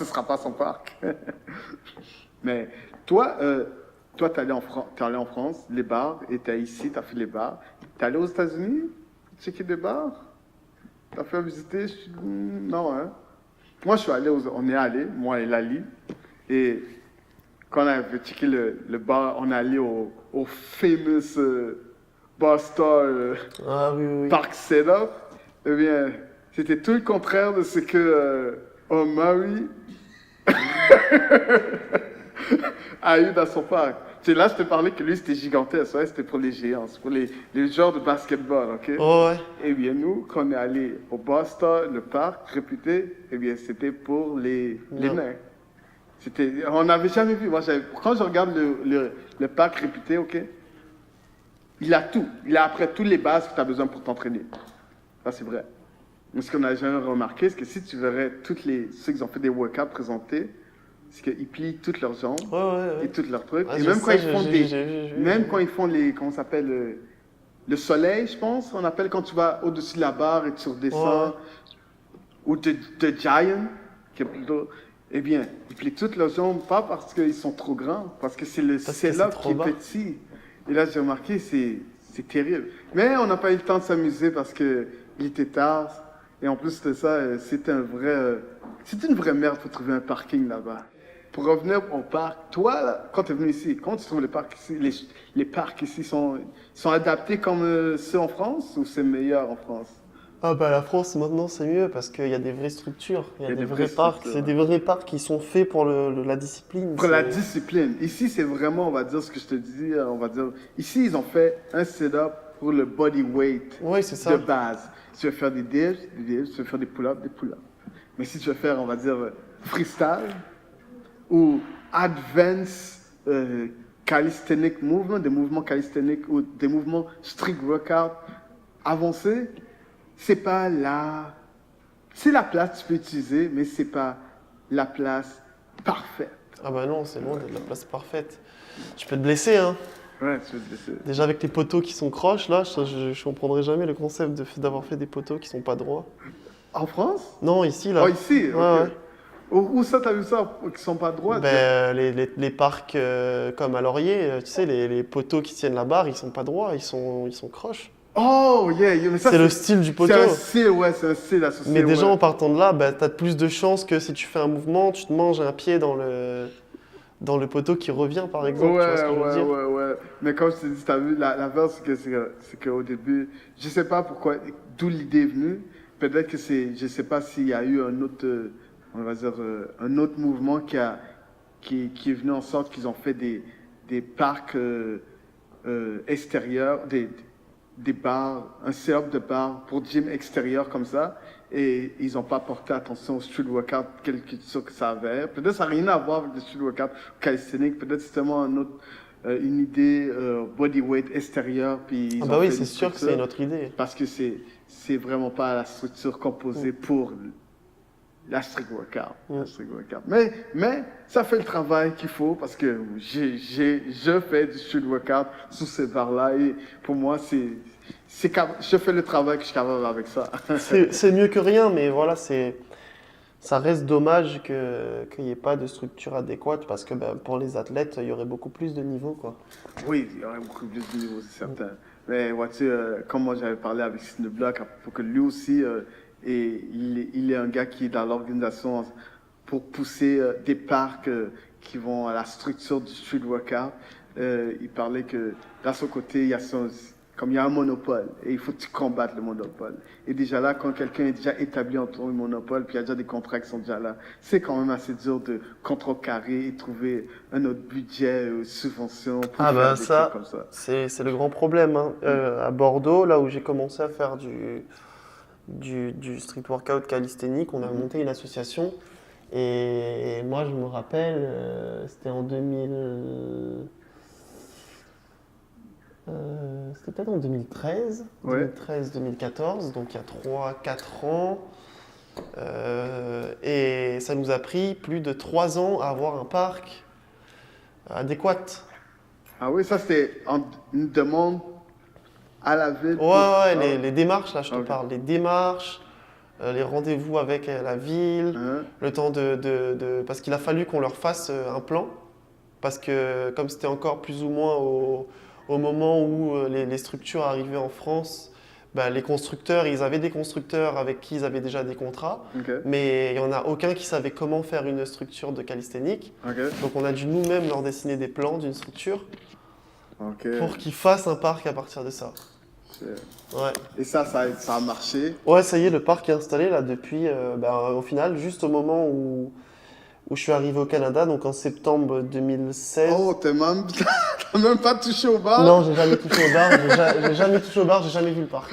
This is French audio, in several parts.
ce ne sera pas son parc. Mais toi, toi, t'es allé en France, les bars, et t'es ici, t'as fait les bars. T'es allé aux États-Unis, checker des bars? T'as fait visiter? Non, hein? Moi, on est allé, moi et Lali, et quand on avait checké le bar, on est allé au famous bar star Ah oui, oui, oui. park setup. Eh bien, c'était tout le contraire de ce que Omari a eu dans son parc. Tu sais, là, je te parlais que lui, c'était gigantesque. Ouais, c'était pour les géants, c'est pour les joueurs de basketball, OK? Oh, ouais. Eh bien, nous, quand on est allé au Boston, le parc réputé, eh bien, c'était pour les Non. nains. On n'avait jamais vu. Moi, quand je regarde le parc réputé, OK? Il a tout. Il a après toutes les bases que tu as besoin pour t'entraîner. Ça, c'est vrai. Mais ce qu'on n'a jamais remarqué, c'est que si tu verrais ceux qui ont fait des workouts présentés, c'est qu'ils plient toutes leurs jambes Ouais, ouais, et ouais. tous leurs trucs. Ah, Et je même quand sais, ils font même quand ils font comment ça s'appelle, le soleil, je pense, on appelle quand tu vas au-dessus de la barre et tu redescends, Ouais. ou de Giant, qui est plutôt, eh bien, ils plient toutes leurs jambes, pas parce qu'ils sont trop grands, parce que c'est le Parce que c'est setup trop qui est bas. petit. Et là, j'ai remarqué, c'est terrible. Mais on n'a pas eu le temps de s'amuser parce que il était tard. Et en plus de ça, c'est une vraie merde pour trouver un parking là-bas. Pour revenir au parc, toi, là, quand tu es venu ici, comment tu trouves les parcs ici? Les parcs ici sont adaptés comme ceux en France ou c'est meilleur en France? Ah bah la France maintenant c'est mieux parce qu'il y a des vraies structures, il y a des vrais parcs, structures, c'est ouais. des vrais parcs qui sont faits pour la discipline. Pour la c'est- discipline. Ici, c'est vraiment, on va dire ce que je te dis, on va dire. Ici, ils ont fait un setup pour le body weight Oui, c'est de ça. base. Si tu veux faire des dips, tu veux faire des pull-ups, des pull-ups. Mais si tu veux faire, on va dire, freestyle ou advanced calisthenic movement, des mouvements calistheniques ou des mouvements street workout avancés, c'est pas la... C'est la place que tu peux utiliser, mais c'est pas la place parfaite. Ah bah non, c'est loin d'être la place parfaite. Tu peux te blesser, hein. Ouais, c'est... Déjà avec les poteaux qui sont croches, là, je comprendrai jamais le concept d'avoir fait des poteaux qui sont pas droits. En France? Non, ici, là. Oh, ici, Ouais, ok. ouais. Où ça, t'as vu ça, qui sont pas droits? Ben, les parcs comme à Laurier, tu sais, les poteaux qui tiennent la barre, ils sont pas droits, ils sont croches. Oh, mais ça, C'est le style du poteau. C'est un style, ouais, c'est un style associé. Mais déjà ouais. en partant de là, bah, tu as plus de chances que si tu fais un mouvement, tu te manges un pied dans le poteau qui revient, par exemple. Tu vois ce que je veux dire? Ouais. Mais comme je t'ai dit, t'as vu, la verse, c'est qu'au début, je sais pas pourquoi, d'où l'idée est venue. Peut-être que je sais pas s'il y a eu un autre, on va dire, un autre mouvement qui est venu en sorte qu'ils ont fait des parcs extérieurs, des bars, un setup de bar pour gym extérieur comme ça, et ils n'ont pas porté attention au street workout, quelle culture que ça avait. Peut-être ça n'a rien à voir avec le street workout calisthenique, peut-être c'est tellement une idée bodyweight extérieur, puis ils Ah ont bah oui, fait c'est sûr que c'est une autre idée. parce que c'est vraiment pas la structure composée pour la street workout. La street workout. Mais ça fait le travail qu'il faut parce que je fais du street workout sous ces barres-là et pour moi, je fais le travail que je suis capable avec ça. C'est mieux que rien, mais voilà, ça reste dommage qu'il n'y ait pas de structure adéquate parce que ben, pour les athlètes, il y aurait beaucoup plus de niveaux, quoi. Oui, il y aurait beaucoup plus de niveaux, c'est certain. Mais vois-tu, comme moi j'avais parlé avec Sidney Block, pour que lui aussi, il est un gars qui est dans l'organisation pour pousser des parcs qui vont à la structure du street workout. Il parlait que, dans son côté, comme il y a un monopole, et il faut que tu combattes le monopole. Et déjà là, quand quelqu'un est déjà établi autour du monopole, puis il y a déjà des contrats qui sont déjà là, c'est quand même assez dur de contrecarrer et trouver un autre budget, subvention pour Ah faire bah des ça, trucs comme ça. c'est le grand problème, hein. À Bordeaux, là où j'ai commencé à faire du street workout calisthénique, on a monté une association. Et moi, je me rappelle, c'était en 2000. C'était peut-être en 2013, Ouais. 2013-2014, donc il y a 3-4 ans. Et ça nous a pris plus de 3 ans à avoir un parc adéquat. Ah oui, ça c'était une demande à la ville. Ouais, ouais, les démarches, là, je te Ok. parle. Les démarches, les rendez-vous avec la ville, Hein? le temps parce qu'il a fallu qu'on leur fasse un plan, parce que comme c'était encore plus ou moins au moment où les structures arrivaient en France, bah, les constructeurs, ils avaient des constructeurs avec qui ils avaient déjà des contrats, Ok, mais il n'y en a aucun qui savait comment faire une structure de calisthénique. ok, Donc on a dû nous-mêmes leur dessiner des plans d'une structure ok. pour qu'ils fassent un parc à partir de ça. Ouais. Et ça a marché. Ouais, ça y est, le parc est installé là depuis, au final, juste au moment où je suis arrivé au Canada, donc en septembre 2016. Oh, t'as même pas touché au bar? Non, j'ai jamais touché au bar, j'ai jamais touché au bar, j'ai jamais vu le parc.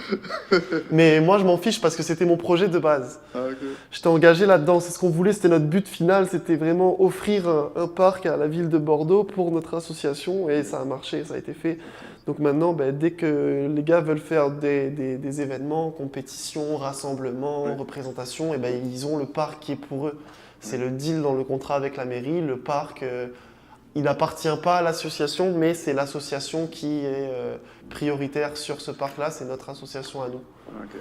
Mais moi, je m'en fiche parce que c'était mon projet de base. Ah, ok. J'étais engagé là-dedans, c'est ce qu'on voulait, c'était notre but final, c'était vraiment offrir un parc à la ville de Bordeaux pour notre association et ça a marché, ça a été fait. Donc maintenant, dès que les gars veulent faire des événements, compétitions, rassemblements, Ouais. représentations, ils ont le parc qui est pour eux. C'est le deal dans le contrat avec la mairie, le parc, il n'appartient pas à l'association, mais c'est l'association qui est prioritaire sur ce parc-là, c'est notre association à nous. Ok.